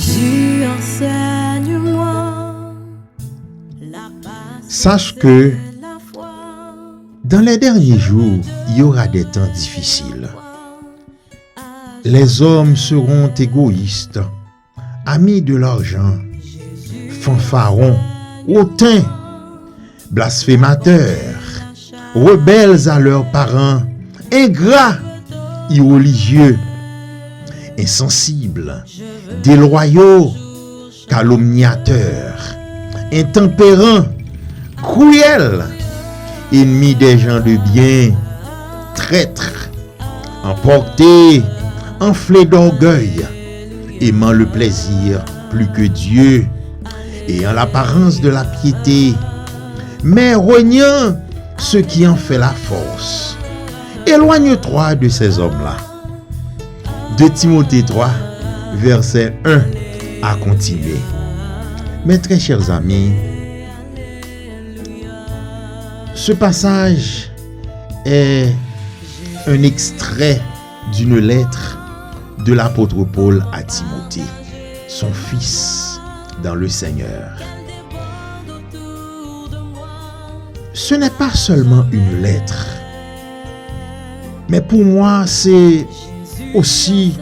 Jésus, enseigne-moi la patience. Sache que et la foi. dans les derniers jours, il y aura des temps difficiles. Les hommes seront égoïstes, amis de l'argent, fanfarons, hautains, blasphémateurs, rebelles à leurs parents, ingrats, irreligieux, insensibles, déloyaux, calomniateurs, intempérants, cruels, ennemis des gens de bien, traîtres, emportés, enflés d'orgueil, aimant le plaisir plus que Dieu, ayant l'apparence de la piété, mais reniant ce qui en fait la force. Éloigne-toi de ces hommes-là. 2 Timothée 3, verset 1 à continuer. Mes très chers amis, ce passage est un extrait d'une lettre de l'apôtre Paul à Timothée, son fils dans le Seigneur. Ce n'est pas seulement une lettre, mais pour moi, c'est aussi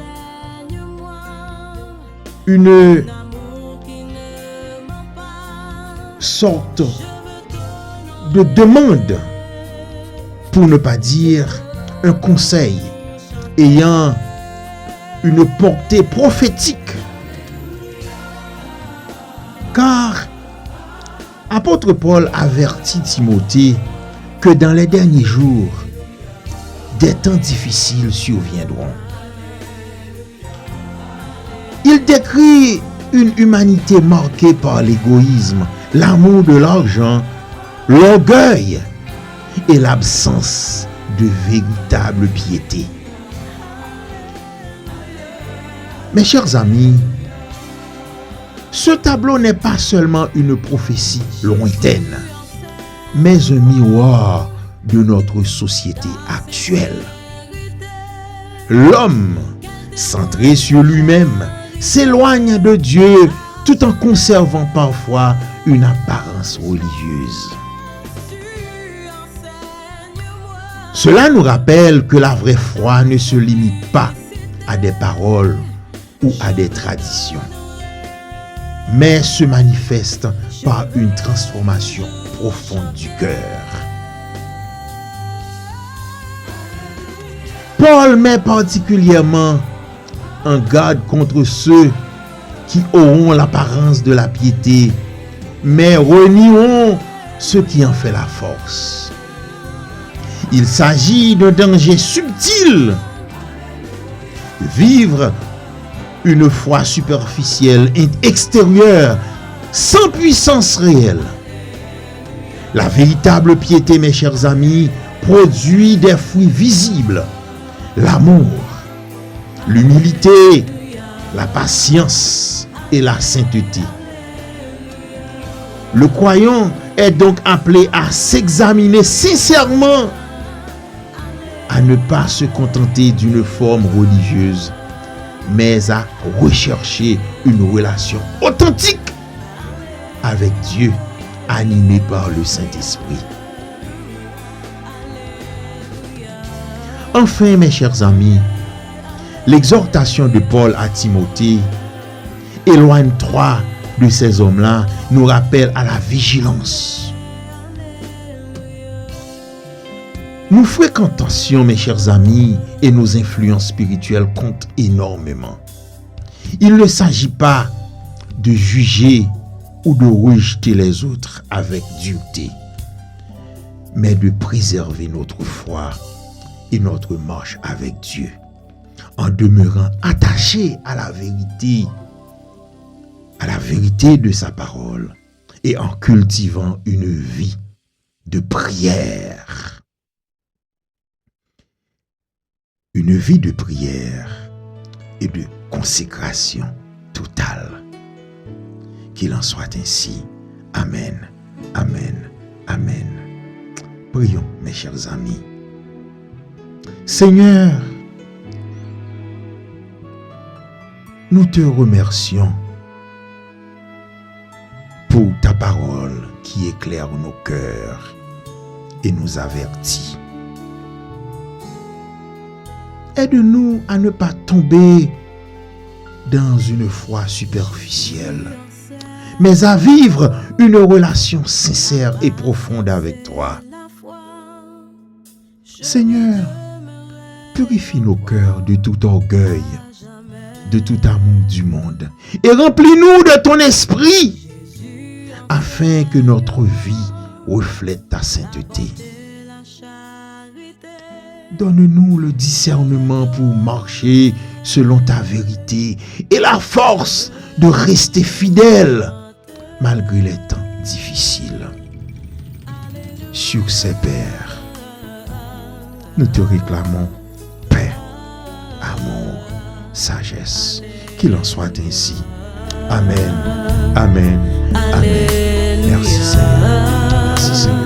une sorte de demande, pour ne pas dire un conseil, ayant une portée prophétique. Car apôtre Paul avertit Timothée que dans les derniers jours, des temps difficiles surviendront. Il décrit une humanité marquée par l'égoïsme, l'amour de l'argent, l'orgueil et l'absence de véritable piété. Mes chers amis, ce tableau n'est pas seulement une prophétie lointaine, mais un miroir de notre société actuelle. L'homme, centré sur lui-même, s'éloigne de Dieu tout en conservant parfois une apparence religieuse. Cela nous rappelle que la vraie foi ne se limite pas à des paroles ou à des traditions, mais se manifeste par une transformation profonde du cœur. Paul met particulièrement en garde contre ceux qui auront l'apparence de la piété, mais renieront ce qui en fait la force. Il s'agit d'un danger subtil. Vivre une foi superficielle et extérieure, sans puissance réelle. La véritable piété, mes chers amis, produit des fruits visibles. L'amour, l'humilité, la patience et la sainteté. Le croyant est donc appelé à s'examiner sincèrement, à ne pas se contenter d'une forme religieuse, mais à rechercher une relation authentique avec Dieu, animée par le Saint-Esprit. Enfin, mes chers amis, l'exhortation de Paul à Timothée, éloigne-toi de ces hommes-là, nous rappelle à la vigilance. Nous fréquentation, mes chers amis, et nos influences spirituelles comptent énormément. Il ne s'agit pas de juger ou de rejeter les autres avec dureté, mais de préserver notre foi et notre marche avec Dieu, en demeurant attachés à la vérité de sa parole, et en cultivant une vie de prière. Une vie de prière et de consécration totale. Qu'il en soit ainsi. Amen. Amen. Amen. Prions, mes chers amis. Seigneur, nous te remercions pour ta parole qui éclaire nos cœurs et nous avertit. Aide-nous à ne pas tomber dans une foi superficielle, mais à vivre une relation sincère et profonde avec toi. Seigneur, purifie nos cœurs de tout orgueil, de tout amour du monde, et remplis-nous de ton esprit, afin que notre vie reflète ta sainteté. Donne-nous le discernement pour marcher selon ta vérité et la force de rester fidèle malgré les temps difficiles. Sur ces Père, nous te réclamons paix, amour, sagesse. Qu'il en soit ainsi. Amen. Amen. Amen. Merci Seigneur. Merci Seigneur.